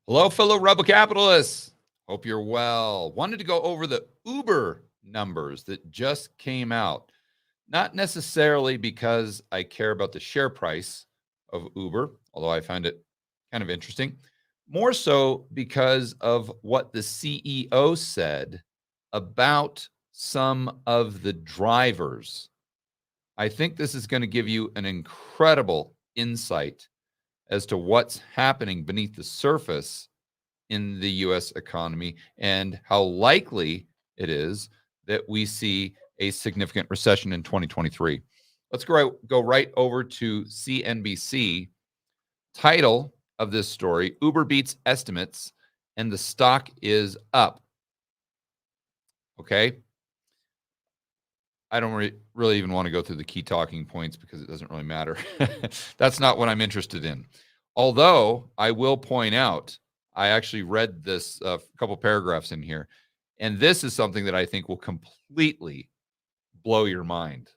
Hello, fellow rebel capitalists. Hope you're well. Wanted to go over the Uber numbers that just came out. Not necessarily because I care about the share price of Uber, although I find it kind of interesting. More so because of what the CEO said about some of the drivers. I think this is going to give you an incredible insight as to what's happening beneath the surface in the US economy and how likely it is that we see a significant recession in 2023. Let's go right over to CNBC. Title of this story: Uber beats estimates and the stock is up. Okay. I don't really even want to go through the key talking points because it doesn't really matter. That's not what I'm interested in. Although I will point out, I actually read this a couple paragraphs in here, and this is something that I think will completely blow your mind.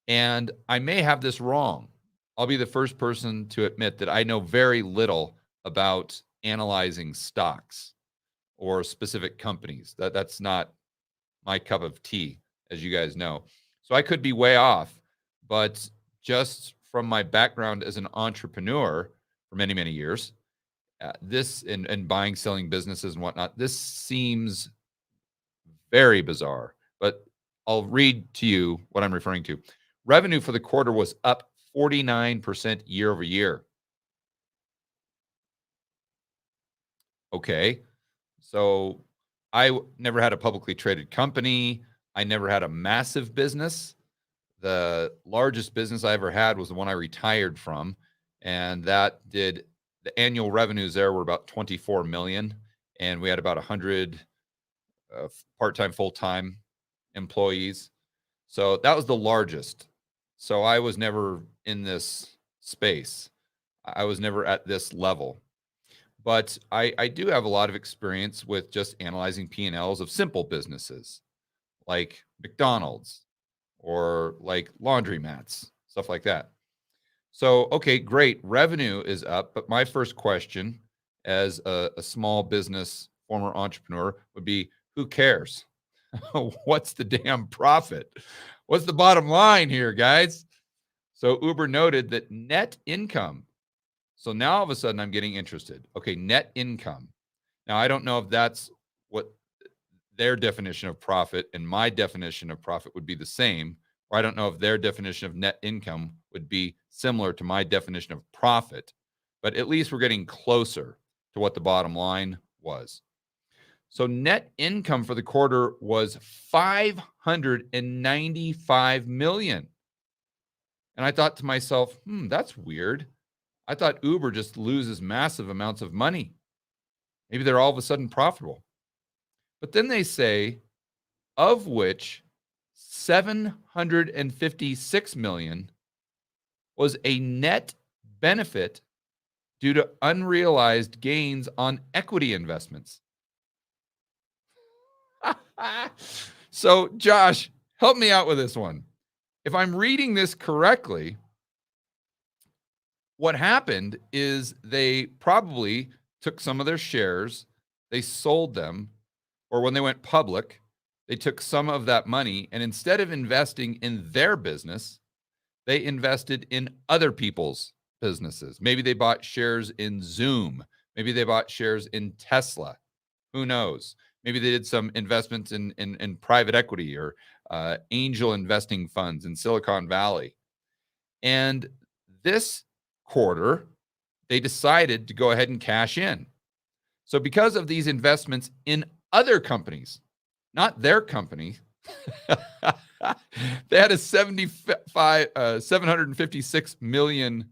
And I may have this wrong. I'll be the first person to admit that I know very little about analyzing stocks or specific companies. That's not my cup of tea, as you guys know. So I could be way off, but just from my background as an entrepreneur for many, many years, this and buying, selling businesses and whatnot, this seems very bizarre, but I'll read to you what I'm referring to. Revenue for the quarter was up 49% year over year. Okay, so I never had a publicly traded company. I never had a massive business. The largest business I ever had was the one I retired from, and that did the annual revenues there were about 24 million, and we had about 100 part-time, full-time employees. So that was the largest. So I was never in this space. I was never at this level. But I do have a lot of experience with just analyzing P&Ls of simple businesses like McDonald's or like laundromats, stuff like that. So, okay, great. Revenue is up. But my first question as a small business former entrepreneur would be, who cares? What's the damn profit? What's the bottom line here, guys? So Uber noted that net income. So now all of a sudden I'm getting interested. Okay, net income. Now I don't know if that's what their definition of profit and my definition of profit would be the same, or I don't know if their definition of net income would be similar to my definition of profit, but at least we're getting closer to what the bottom line was. So net income for the quarter was 595 million. And I thought to myself, that's weird. I thought Uber just loses massive amounts of money. Maybe they're all of a sudden profitable. But then they say, of which 756 million was a net benefit due to unrealized gains on equity investments. So, Josh, help me out with this one. If I'm reading this correctly, what happened is they probably took some of their shares, they sold them, or when they went public, they took some of that money, and instead of investing in their business, they invested in other people's businesses. Maybe they bought shares in Zoom. Maybe they bought shares in Tesla. Who knows? Maybe they did some investments in private equity or angel investing funds in Silicon Valley. And this quarter, they decided to go ahead and cash in. So because of these investments in other companies, not their company, they had a $756 million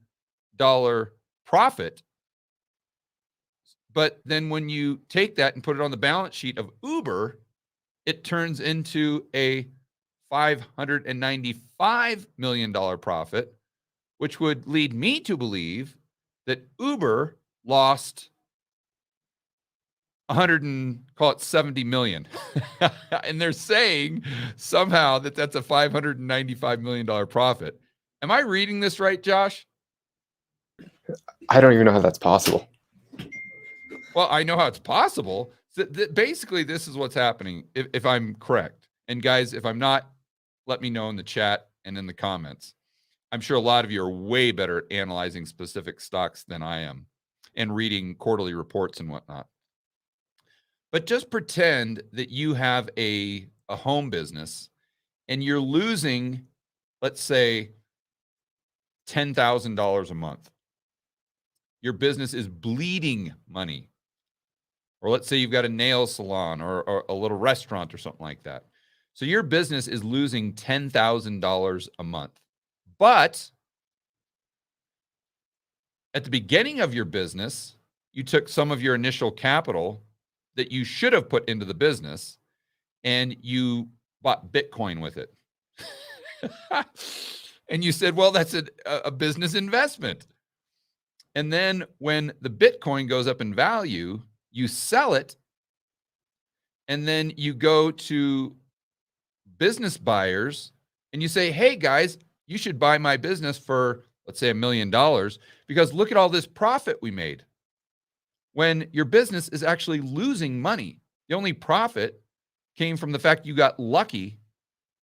profit. But then when you take that and put it on the balance sheet of Uber, it turns into a $595 million profit, which would lead me to believe that Uber lost 70 million. And they're saying somehow that that's a $595 million profit. Am I reading this right, Josh? I don't even know how that's possible. Well, I know how it's possible. Basically, this is what's happening, if I'm correct. And guys, if I'm not, let me know in the chat and in the comments. I'm sure a lot of you are way better at analyzing specific stocks than I am and reading quarterly reports and whatnot. But just pretend that you have a home business and you're losing, let's say, $10,000 a month. Your business is bleeding money. Or let's say you've got a nail salon or a little restaurant or something like that. So your business is losing $10,000 a month. But at the beginning of your business, you took some of your initial capital that you should have put into the business and you bought Bitcoin with it. And you said, well, that's a business investment. And then when the Bitcoin goes up in value, you sell it. And then you go to business buyers and you say, hey, guys, you should buy my business for, let's say, $1 million because look at all this profit we made. When your business is actually losing money, the only profit came from the fact you got lucky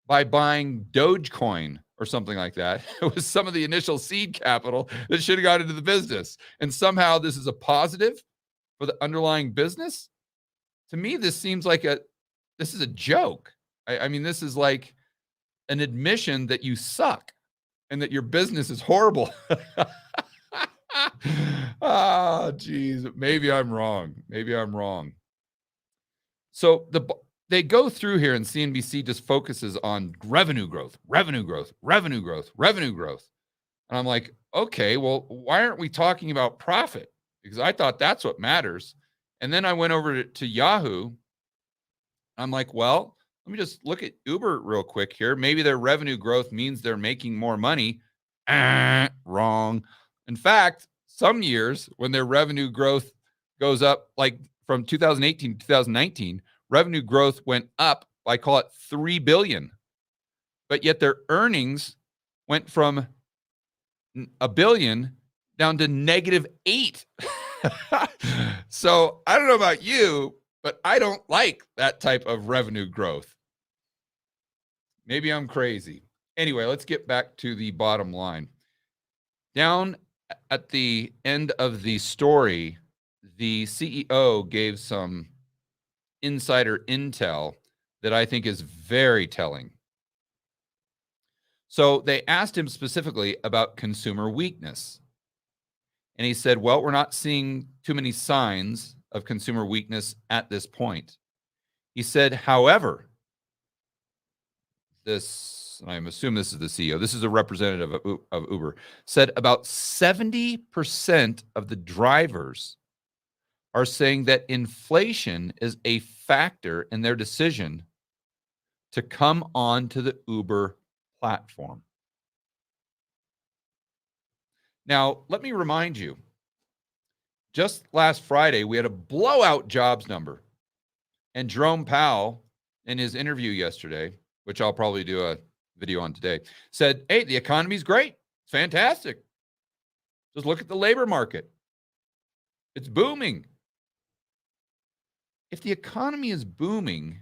by buying Dogecoin or something like that. It was some of the initial seed capital that should have got into the business. And somehow this is a positive for the underlying business. To me, this seems like this is a joke. I mean, this is like an admission that you suck and that your business is horrible. Ah, geez. Maybe I'm wrong. So they go through here and CNBC just focuses on revenue growth. And I'm like, okay, well, why aren't we talking about profit? Because I thought that's what matters. And then I went over to Yahoo. I'm like, well, let me just look at Uber real quick here. Maybe their revenue growth means they're making more money. Wrong. In fact, some years when their revenue growth goes up, like from 2018 to 2019, revenue growth went up by, call it, 3 billion. But yet their earnings went from $1 billion down to -8. So I don't know about you, but I don't like that type of revenue growth. Maybe I'm crazy. Anyway, let's get back to the bottom line. Down at the end of the story, the CEO gave some insider intel that I think is very telling. So they asked him specifically about consumer weakness. And he said, well, we're not seeing too many signs of consumer weakness at this point. He said, however, I'm assuming this is the CEO, this is a representative of Uber, said about 70% of the drivers are saying that inflation is a factor in their decision to come on to the Uber platform. Now, let me remind you, just last Friday, we had a blowout jobs number. And Jerome Powell, in his interview yesterday, which I'll probably do a video on today, said, hey, the economy's great. It's fantastic. Just look at the labor market. It's booming. If the economy is booming,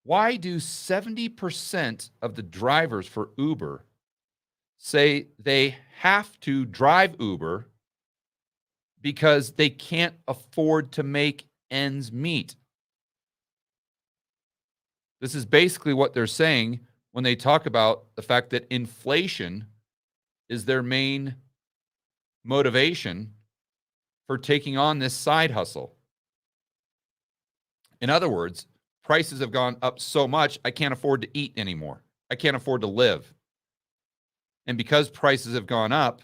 why do 70% of the drivers for Uber say they have to drive Uber because they can't afford to make ends meet? This is basically what they're saying when they talk about the fact that inflation is their main motivation for taking on this side hustle. In other words, prices have gone up so much, I can't afford to eat anymore. I can't afford to live. And because prices have gone up,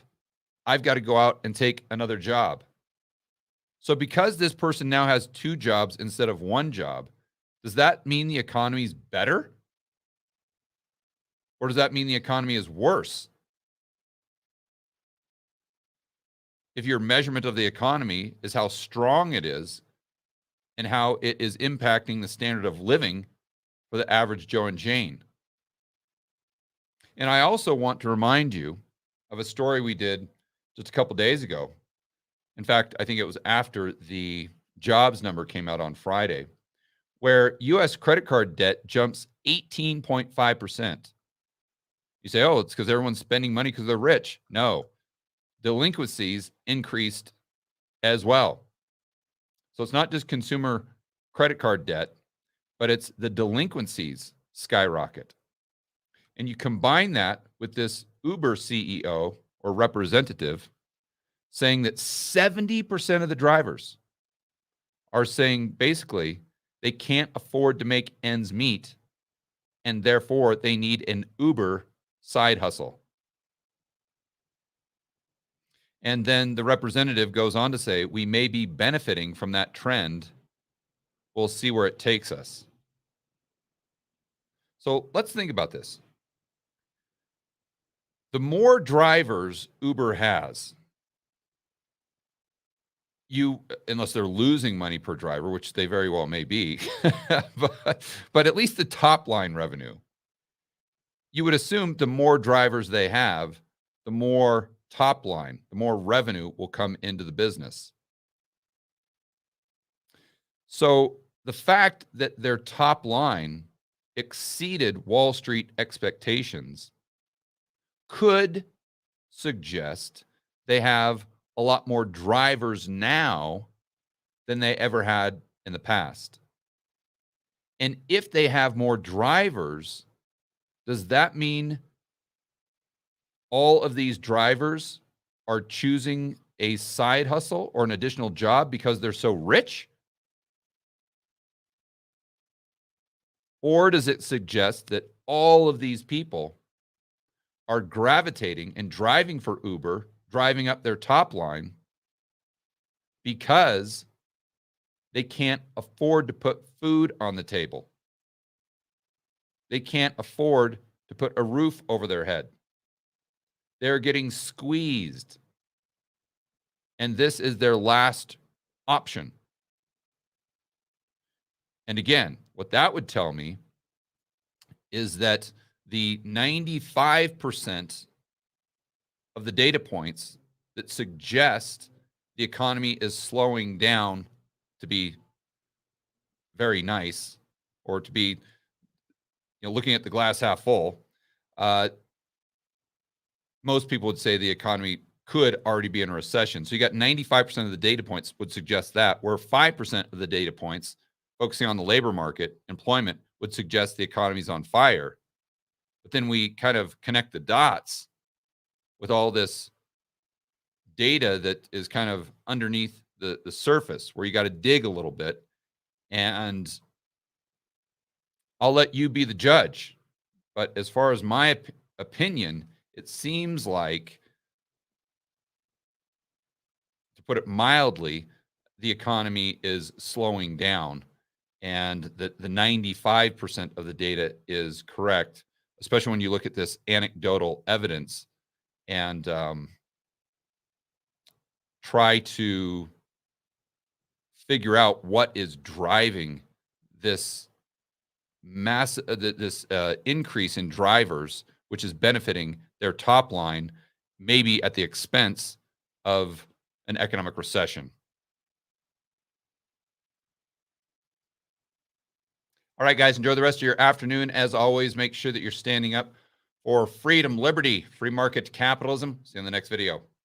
I've got to go out and take another job. So because this person now has 2 jobs instead of 1 job, does that mean the economy is better? Or does that mean the economy is worse? If your measurement of the economy is how strong it is and how it is impacting the standard of living for the average Joe and Jane. And I also want to remind you of a story we did just a couple days ago. In fact, I think it was after the jobs number came out on Friday, where U.S. credit card debt jumps 18.5%. You say, oh, it's because everyone's spending money because they're rich. No, delinquencies increased as well. So it's not just consumer credit card debt, but it's the delinquencies skyrocket. And you combine that with this Uber CEO or representative saying that 70% of the drivers are saying basically they can't afford to make ends meet, and therefore they need an Uber side hustle. And then the representative goes on to say, we may be benefiting from that trend. We'll see where it takes us. So let's think about this. The more drivers Uber has, unless they're losing money per driver, which they very well may be, but at least the top line revenue, you would assume the more drivers they have, the more top line, the more revenue will come into the business. So the fact that their top line exceeded Wall Street expectations could suggest they have a lot more drivers now than they ever had in the past. And if they have more drivers, does that mean all of these drivers are choosing a side hustle or an additional job because they're so rich? Or does it suggest that all of these people are gravitating and driving for Uber, driving up their top line because they can't afford to put food on the table? They can't afford to put a roof over their head. They're getting squeezed. And this is their last option. And again, what that would tell me is that the 95% of the data points that suggest the economy is slowing down to be very nice, or to be, looking at the glass half full, most people would say the economy could already be in a recession. So you got 95% of the data points would suggest that, where 5% of the data points focusing on the labor market, employment, would suggest the economy's on fire. But then we kind of connect the dots with all this data that is kind of underneath the surface, where you got to dig a little bit. And I'll let you be the judge. But as far as my opinion, it seems like, to put it mildly, the economy is slowing down, and that the 95% of the data is correct, especially when you look at this anecdotal evidence and try to figure out what is driving this increase in drivers, which is benefiting their top line, maybe at the expense of an economic recession. All right, guys, enjoy the rest of your afternoon. As always, make sure that you're standing up for freedom, liberty, free market capitalism. See you in the next video.